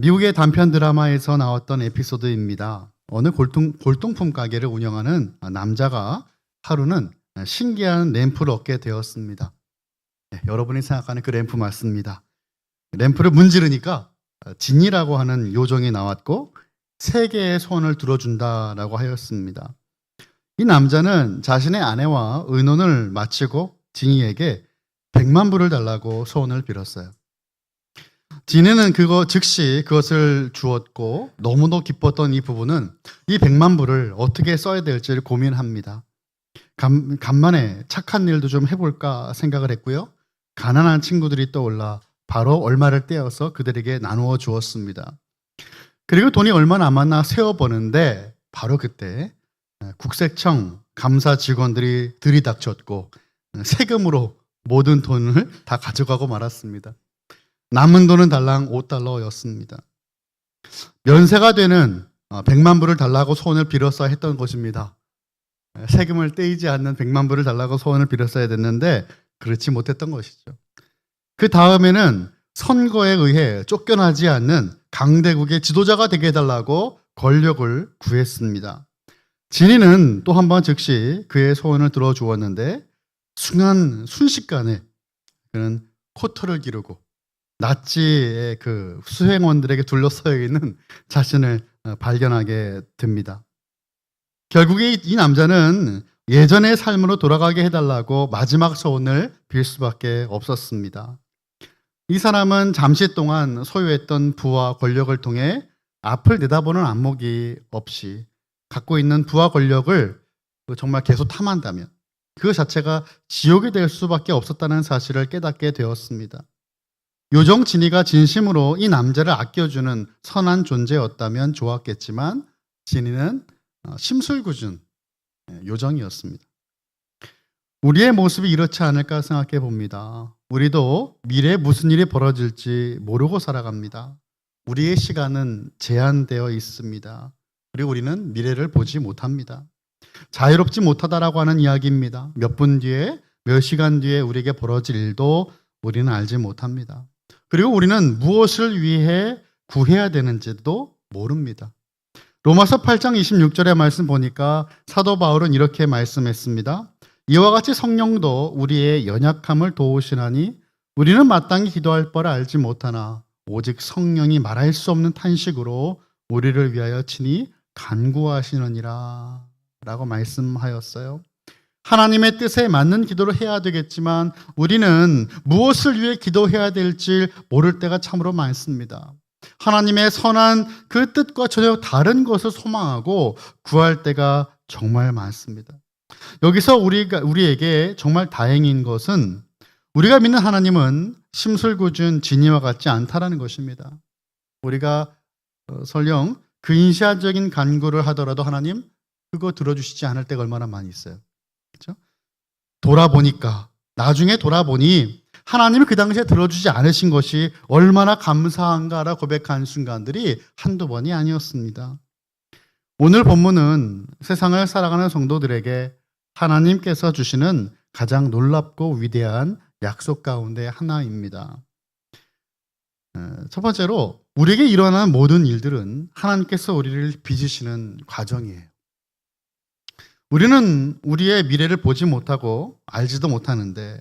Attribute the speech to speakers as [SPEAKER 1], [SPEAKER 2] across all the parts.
[SPEAKER 1] 미국의 단편 드라마에서 나왔던 에피소드입니다. 어느 골동품 가게를 운영하는 남자가 하루는 신기한 램프를 얻게 되었습니다. 여러분이 생각하는 그 램프 맞습니다. 램프를 문지르니까 진이라고 하는 요정이 나왔고 3개의 소원을 들어준다라고 하였습니다. 이 남자는 자신의 아내와 의논을 마치고 진이에게 100만 불을 달라고 소원을 빌었어요. 진이는 즉시 그것을 주었고 너무도 기뻤던 이 부부는 이 100만 불을 어떻게 써야 될지를 고민합니다. 간만에 착한 일도 좀 해볼까 생각을 했고요. 가난한 친구들이 떠올라 바로 얼마를 떼어서 그들에게 나누어 주었습니다. 그리고 돈이 얼마 남았나 세어보는데 바로 그때 국세청 감사 직원들이 들이닥쳤고 세금으로 모든 돈을 다 가져가고 말았습니다. 남은 돈은 달랑 5달러였습니다. 면세가 되는 100만 불을 달라고 소원을 빌었어야 했던 것입니다. 세금을 떼이지 않는 100만 불을 달라고 소원을 빌었어야 됐는데 그렇지 못했던 것이죠. 그 다음에는 선거에 의해 쫓겨나지 않는 강대국의 지도자가 되게 해달라고 권력을 구했습니다. 진이는 또 한 번 즉시 그의 소원을 들어주었는데 순식간에 그는 코털을 기르고 나치의 그 수행원들에게 둘러싸여 있는 자신을 발견하게 됩니다. 결국에 이 남자는 예전의 삶으로 돌아가게 해달라고 마지막 소원을 빌 수밖에 없었습니다. 이 사람은 잠시 동안 소유했던 부와 권력을 통해 앞을 내다보는 안목이 없이 갖고 있는 부와 권력을 정말 계속 탐한다면 그 자체가 지옥이 될 수밖에 없었다는 사실을 깨닫게 되었습니다. 요정 진이가 진심으로 이 남자를 아껴주는 선한 존재였다면 좋았겠지만 진이는 심술궂은 요정이었습니다. 우리의 모습이 이렇지 않을까 생각해 봅니다. 우리도 미래에 무슨 일이 벌어질지 모르고 살아갑니다. 우리의 시간은 제한되어 있습니다. 그리고 우리는 미래를 보지 못합니다. 자유롭지 못하다라고 하는 이야기입니다. 몇 분 뒤에, 몇 시간 뒤에 우리에게 벌어질 일도 우리는 알지 못합니다. 그리고 우리는 무엇을 위해 구해야 되는지도 모릅니다. 로마서 8장 26절의 말씀 보니까 사도 바울은 이렇게 말씀했습니다. 이와 같이 성령도 우리의 연약함을 도우시나니 우리는 마땅히 기도할 바를 알지 못하나 오직 성령이 말할 수 없는 탄식으로 우리를 위하여 친히 간구하시느니라 라고 말씀하였어요. 하나님의 뜻에 맞는 기도를 해야 되겠지만 우리는 무엇을 위해 기도해야 될지 모를 때가 참으로 많습니다. 하나님의 선한 그 뜻과 전혀 다른 것을 소망하고 구할 때가 정말 많습니다. 여기서 우리에게 정말 다행인 것은 우리가 믿는 하나님은 심술궂은 진이와 같지 않다라는 것입니다. 우리가 설령 근시안적인 간구를 하더라도 하나님 그거 들어주시지 않을 때가 얼마나 많이 있어요. 그렇죠? 나중에 돌아보니 하나님이 그 당시에 들어주지 않으신 것이 얼마나 감사한가라 고백한 순간들이 한두 번이 아니었습니다. 오늘 본문은 세상을 살아가는 성도들에게 하나님께서 주시는 가장 놀랍고 위대한 약속 가운데 하나입니다. 첫 번째로 우리에게 일어나는 모든 일들은 하나님께서 우리를 빚으시는 과정이에요. 우리는 우리의 미래를 보지 못하고 알지도 못하는데,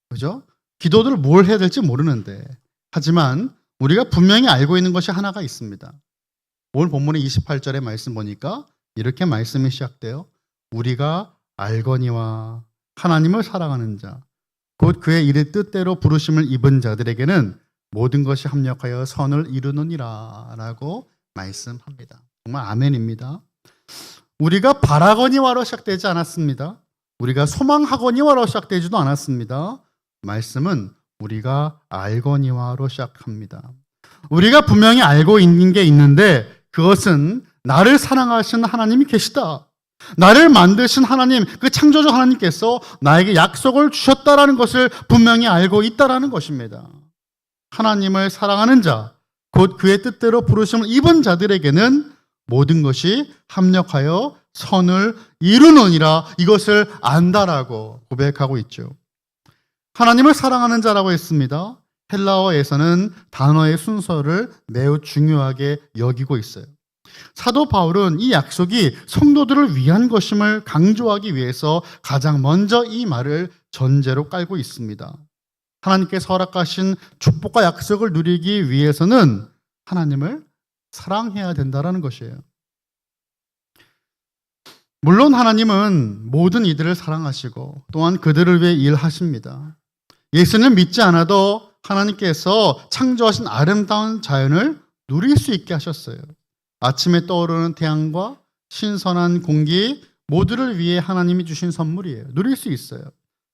[SPEAKER 1] 그죠? 기도를 뭘 해야 될지 모르는데, 하지만 우리가 분명히 알고 있는 것이 하나가 있습니다. 오늘 본문의 28절의 말씀 보니까 이렇게 말씀이 시작돼요. 우리가 알거니와 하나님을 사랑하는 자, 곧 그의 이를 뜻대로 부르심을 입은 자들에게는 모든 것이 합력하여 선을 이루느니라 라고 말씀합니다. 정말 아멘입니다. 우리가 바라거니와로 시작되지 않았습니다. 우리가 소망하거니와로 시작되지도 않았습니다. 말씀은 우리가 알거니와로 시작합니다. 우리가 분명히 알고 있는 게 있는데 그것은 나를 사랑하신 하나님이 계시다. 나를 만드신 하나님, 그 창조주 하나님께서 나에게 약속을 주셨다라는 것을 분명히 알고 있다라는 것입니다. 하나님을 사랑하는 자, 곧 그의 뜻대로 부르심을 입은 자들에게는 모든 것이 합력하여 선을 이루느니라 이것을 안다라고 고백하고 있죠. 하나님을 사랑하는 자라고 했습니다. 헬라어에서는 단어의 순서를 매우 중요하게 여기고 있어요. 사도 바울은 이 약속이 성도들을 위한 것임을 강조하기 위해서 가장 먼저 이 말을 전제로 깔고 있습니다. 하나님께서 허락하신 축복과 약속을 누리기 위해서는 하나님을 사랑해야 된다는 것이에요. 물론 하나님은 모든 이들을 사랑하시고 또한 그들을 위해 일하십니다. 예수는 믿지 않아도 하나님께서 창조하신 아름다운 자연을 누릴 수 있게 하셨어요. 아침에 떠오르는 태양과 신선한 공기 모두를 위해 하나님이 주신 선물이에요. 누릴 수 있어요.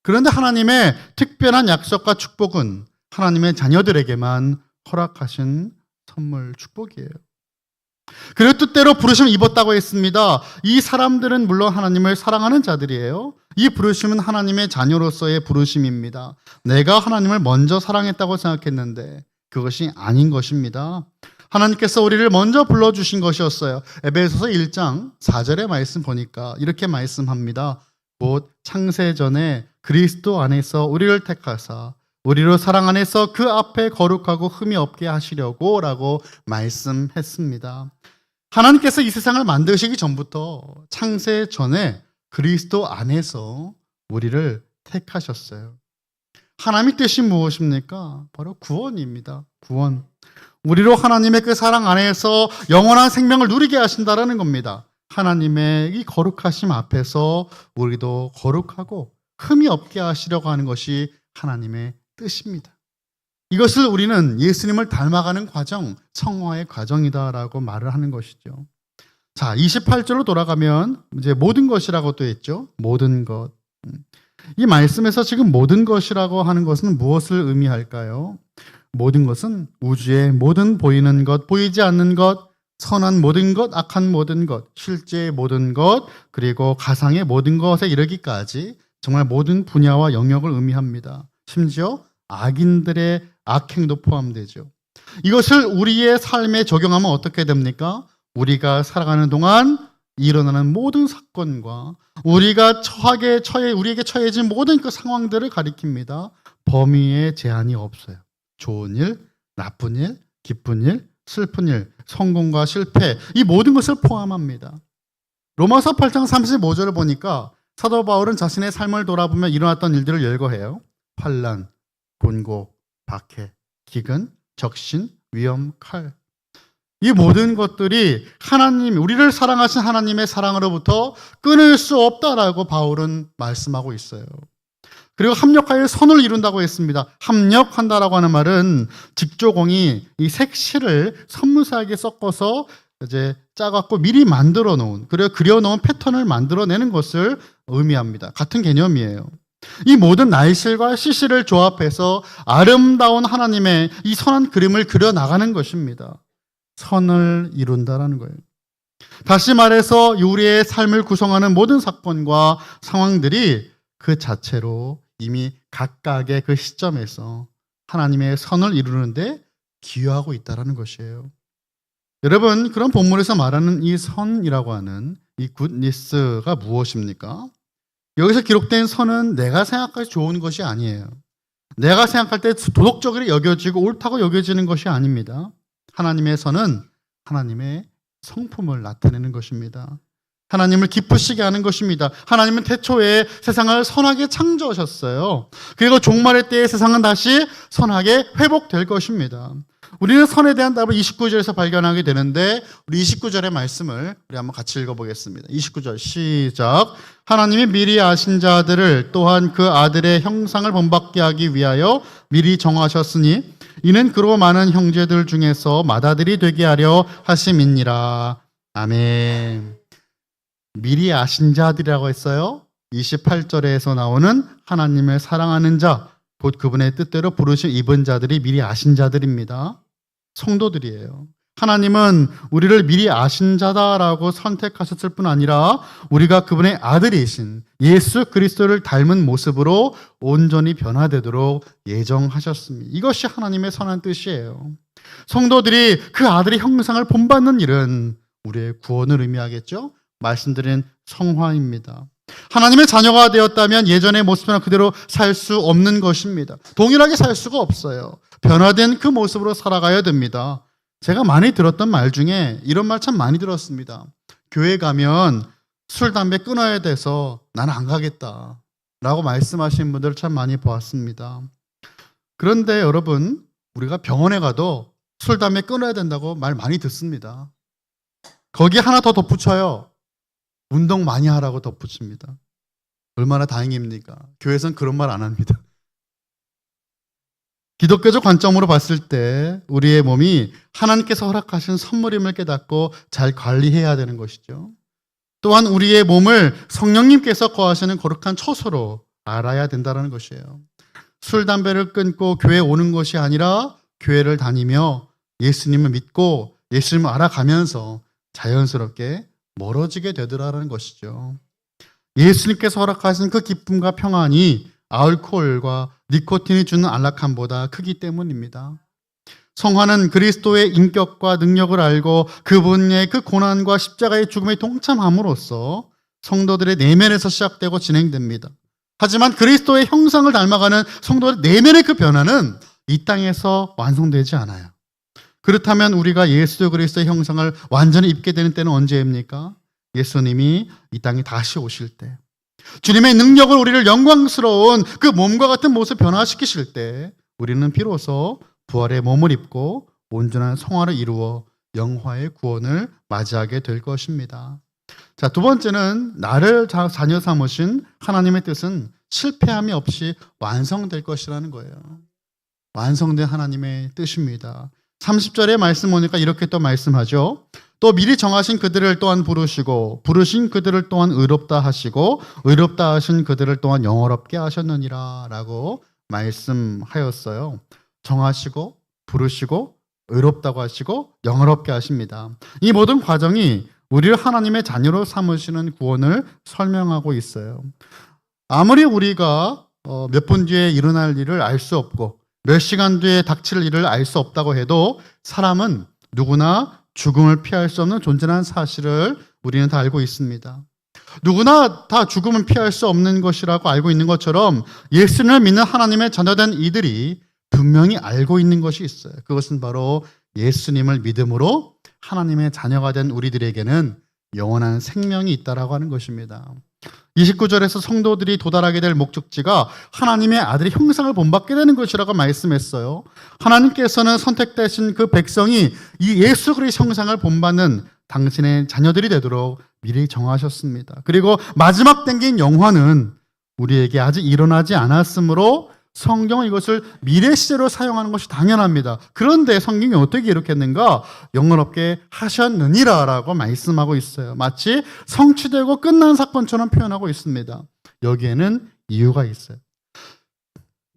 [SPEAKER 1] 그런데 하나님의 특별한 약속과 축복은 하나님의 자녀들에게만 허락하신 선물, 축복이에요. 그리고 뜻대로 부르심을 입었다고 했습니다. 이 사람들은 물론 하나님을 사랑하는 자들이에요. 이 부르심은 하나님의 자녀로서의 부르심입니다. 내가 하나님을 먼저 사랑했다고 생각했는데 그것이 아닌 것입니다. 하나님께서 우리를 먼저 불러주신 것이었어요. 에베소서 1장 4절의 말씀 보니까 이렇게 말씀합니다. 곧 창세전에 그리스도 안에서 우리를 택하사 우리로 사랑 안에서 그 앞에 거룩하고 흠이 없게 하시려고 라고 말씀했습니다. 하나님께서 이 세상을 만드시기 전부터 창세 전에 그리스도 안에서 우리를 택하셨어요. 하나님의 뜻이 무엇입니까? 바로 구원입니다. 구원. 우리로 하나님의 그 사랑 안에서 영원한 생명을 누리게 하신다라는 겁니다. 하나님의 이 거룩하심 앞에서 우리도 거룩하고 흠이 없게 하시려고 하는 것이 하나님의 뜻입니다. 이것을 우리는 예수님을 닮아가는 과정, 성화의 과정이다라고 말을 하는 것이죠. 자, 28절로 돌아가면 이제 모든 것이라고 또 했죠. 모든 것. 이 말씀에서 지금 모든 것이라고 하는 것은 무엇을 의미할까요? 모든 것은 우주의 모든 보이는 것, 보이지 않는 것, 선한 모든 것, 악한 모든 것, 실제의 모든 것, 그리고 가상의 모든 것에 이르기까지 정말 모든 분야와 영역을 의미합니다. 심지어 악인들의 악행도 포함되죠. 이것을 우리의 삶에 적용하면 어떻게 됩니까? 우리가 살아가는 동안 일어나는 모든 사건과 우리에게 처해진 모든 그 상황들을 가리킵니다. 범위에 제한이 없어요. 좋은 일, 나쁜 일, 기쁜 일, 슬픈 일, 성공과 실패, 이 모든 것을 포함합니다. 로마서 8장 35절을 보니까 사도 바울은 자신의 삶을 돌아보며 일어났던 일들을 열거해요. 환난, 곤고, 박해, 기근, 적신, 위험, 칼. 이 모든 것들이 하나님, 우리를 사랑하신 하나님의 사랑으로부터 끊을 수 없다라고 바울은 말씀하고 있어요. 그리고 합력하여 선을 이룬다고 했습니다. 합력한다라고 하는 말은 직조공이 이 색실을 섬무사하게 섞어서 이제 짜갖고 미리 만들어 놓은, 그리고 그려놓은 패턴을 만들어내는 것을 의미합니다. 같은 개념이에요. 이 모든 날실과 시실을 조합해서 아름다운 하나님의 이 선한 그림을 그려나가는 것입니다. 선을 이룬다라는 거예요. 다시 말해서 우리의 삶을 구성하는 모든 사건과 상황들이 그 자체로 이미 각각의 그 시점에서 하나님의 선을 이루는데 기여하고 있다는 것이에요. 여러분, 그런 본문에서 말하는 이 선이라고 하는 이 굿니스가 무엇입니까? 여기서 기록된 선은 내가 생각할 때 좋은 것이 아니에요. 내가 생각할 때 도덕적으로 여겨지고 옳다고 여겨지는 것이 아닙니다. 하나님의 선은 하나님의 성품을 나타내는 것입니다. 하나님을 기쁘시게 하는 것입니다. 하나님은 태초에 세상을 선하게 창조하셨어요. 그리고 종말의 때에 세상은 다시 선하게 회복될 것입니다. 우리는 선에 대한 답을 29절에서 발견하게 되는데 우리 29절의 말씀을 우리 한번 같이 읽어보겠습니다. 29절 시작. 하나님이 미리 아신 자들을 또한 그 아들의 형상을 본받게 하기 위하여 미리 정하셨으니 이는 그로 많은 형제들 중에서 맏아들이 되게 하려 하심이니라. 아멘. 미리 아신 자들이라고 했어요. 28절에서 나오는 하나님을 사랑하는 자, 곧 그분의 뜻대로 부르신 입은 자들이 미리 아신 자들입니다. 성도들이에요. 하나님은 우리를 미리 아신 자다라고 선택하셨을 뿐 아니라 우리가 그분의 아들이신 예수 그리스도를 닮은 모습으로 온전히 변화되도록 예정하셨습니다. 이것이 하나님의 선한 뜻이에요. 성도들이 그 아들의 형상을 본받는 일은 우리의 구원을 의미하겠죠. 말씀드린 성화입니다. 하나님의 자녀가 되었다면 예전의 모습이나 그대로 살 수 없는 것입니다. 동일하게 살 수가 없어요. 변화된 그 모습으로 살아가야 됩니다. 제가 많이 들었던 말 중에 이런 말 참 많이 들었습니다. 교회 가면 술, 담배 끊어야 돼서 나는 안 가겠다 라고 말씀하시는 분들을 참 많이 보았습니다. 그런데 여러분, 우리가 병원에 가도 술, 담배 끊어야 된다고 말 많이 듣습니다. 거기에 하나 더 덧붙여요. 운동 많이 하라고 덧붙입니다. 얼마나 다행입니까? 교회에서는 그런 말 안 합니다. 기독교적 관점으로 봤을 때 우리의 몸이 하나님께서 허락하신 선물임을 깨닫고 잘 관리해야 되는 것이죠. 또한 우리의 몸을 성령님께서 거하시는 거룩한 처소로 알아야 된다는 것이에요. 술, 담배를 끊고 교회에 오는 것이 아니라 교회를 다니며 예수님을 믿고 예수님을 알아가면서 자연스럽게 멀어지게 되더라는 것이죠. 예수님께서 허락하신 그 기쁨과 평안이 알코올과 니코틴이 주는 안락함보다 크기 때문입니다. 성화는 그리스도의 인격과 능력을 알고 그분의 그 고난과 십자가의 죽음에 동참함으로써 성도들의 내면에서 시작되고 진행됩니다. 하지만 그리스도의 형상을 닮아가는 성도의 내면의 그 변화는 이 땅에서 완성되지 않아요. 그렇다면 우리가 예수 그리스도의 형상을 완전히 입게 되는 때는 언제입니까? 예수님이 이 땅에 다시 오실 때, 주님의 능력을 우리를 영광스러운 그 몸과 같은 모습 변화시키실 때 우리는 비로소 부활의 몸을 입고 온전한 성화를 이루어 영화의 구원을 맞이하게 될 것입니다. 자, 두 번째는 나를 자녀 삼으신 하나님의 뜻은 실패함이 없이 완성될 것이라는 거예요. 완성된 하나님의 뜻입니다. 30절의 말씀 보니까 이렇게 또 말씀하죠. 또 미리 정하신 그들을 또한 부르시고 부르신 그들을 또한 의롭다 하시고 의롭다 하신 그들을 또한 영화롭게 하셨느니라 라고 말씀하였어요. 정하시고 부르시고 의롭다고 하시고 영화롭게 하십니다. 이 모든 과정이 우리를 하나님의 자녀로 삼으시는 구원을 설명하고 있어요. 아무리 우리가 몇 분 뒤에 일어날 일을 알 수 없고 몇 시간 뒤에 닥칠 일을 알 수 없다고 해도 사람은 누구나 죽음을 피할 수 없는 존재라는 사실을 우리는 다 알고 있습니다. 누구나 다 죽음을 피할 수 없는 것이라고 알고 있는 것처럼 예수님을 믿는 하나님의 자녀된 이들이 분명히 알고 있는 것이 있어요. 그것은 바로 예수님을 믿음으로 하나님의 자녀가 된 우리들에게는 영원한 생명이 있다라고 하는 것입니다. 29절에서 성도들이 도달하게 될 목적지가 하나님의 아들의 형상을 본받게 되는 것이라고 말씀했어요. 하나님께서는 선택되신 그 백성이 이 예수 그리스도의 형상을 본받는 당신의 자녀들이 되도록 미리 정하셨습니다. 그리고 마지막 땡긴 영화는 우리에게 아직 일어나지 않았으므로 성경은 이것을 미래 시제로 사용하는 것이 당연합니다. 그런데 성경이 어떻게 기록했는가? 영원롭게 하셨느니라 라고 말씀하고 있어요. 마치 성취되고 끝난 사건처럼 표현하고 있습니다. 여기에는 이유가 있어요.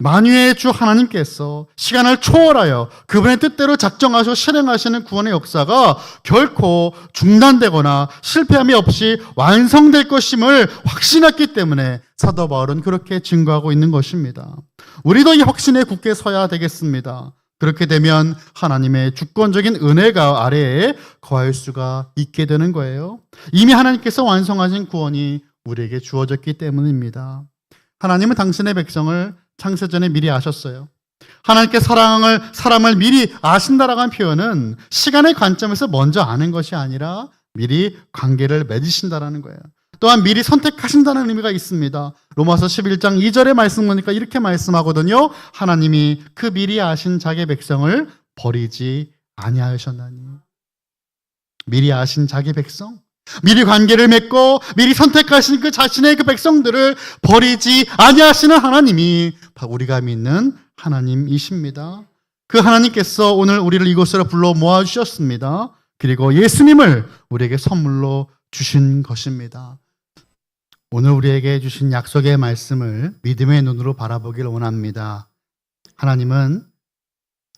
[SPEAKER 1] 만유의 주 하나님께서 시간을 초월하여 그분의 뜻대로 작정하셔 실행하시는 구원의 역사가 결코 중단되거나 실패함이 없이 완성될 것임을 확신했기 때문에 사도 바울은 그렇게 증거하고 있는 것입니다. 우리도 이 확신에 굳게 서야 되겠습니다. 그렇게 되면 하나님의 주권적인 은혜가 아래에 거할 수가 있게 되는 거예요. 이미 하나님께서 완성하신 구원이 우리에게 주어졌기 때문입니다. 하나님은 당신의 백성을 창세전에 미리 아셨어요. 하나님께 사람을 미리 아신다라고 하는 표현은 시간의 관점에서 먼저 아는 것이 아니라 미리 관계를 맺으신다라는 거예요. 또한 미리 선택하신다는 의미가 있습니다. 로마서 11장 2절의 말씀 보니까 이렇게 말씀하거든요. 하나님이 그 미리 아신 자기의 백성을 버리지 아니하셨나니. 미리 아신 자기 백성, 미리 관계를 맺고 미리 선택하신 그 자신의 그 백성들을 버리지 아니하시는 하나님이 바로 우리가 믿는 하나님이십니다. 그 하나님께서 오늘 우리를 이곳으로 불러 모아주셨습니다. 그리고 예수님을 우리에게 선물로 주신 것입니다. 오늘 우리에게 주신 약속의 말씀을 믿음의 눈으로 바라보길 원합니다. 하나님은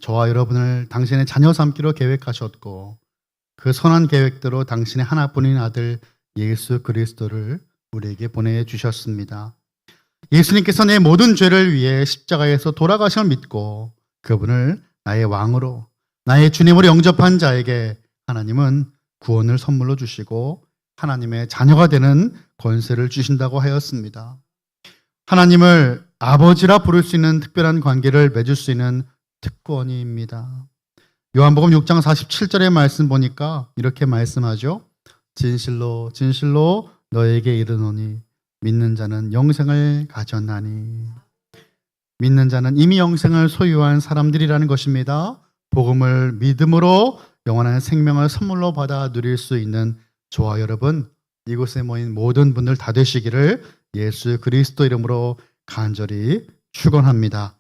[SPEAKER 1] 저와 여러분을 당신의 자녀 삼기로 계획하셨고 그 선한 계획대로 당신의 하나뿐인 아들 예수 그리스도를 우리에게 보내주셨습니다. 예수님께서 내 모든 죄를 위해 십자가에서 돌아가심을 믿고 그분을 나의 왕으로 나의 주님으로 영접한 자에게 하나님은 구원을 선물로 주시고 하나님의 자녀가 되는 권세를 주신다고 하였습니다. 하나님을 아버지라 부를 수 있는 특별한 관계를 맺을 수 있는 특권입니다. 요한복음 6장 47절의 말씀 보니까 이렇게 말씀하죠. 진실로 진실로 너에게 이르노니 믿는 자는 영생을 가졌나니. 믿는 자는 이미 영생을 소유한 사람들이라는 것입니다. 복음을 믿음으로 영원한 생명을 선물로 받아 누릴 수 있는 저와 여러분, 이곳에 모인 모든 분들 다 되시기를 예수 그리스도 이름으로 간절히 축원합니다.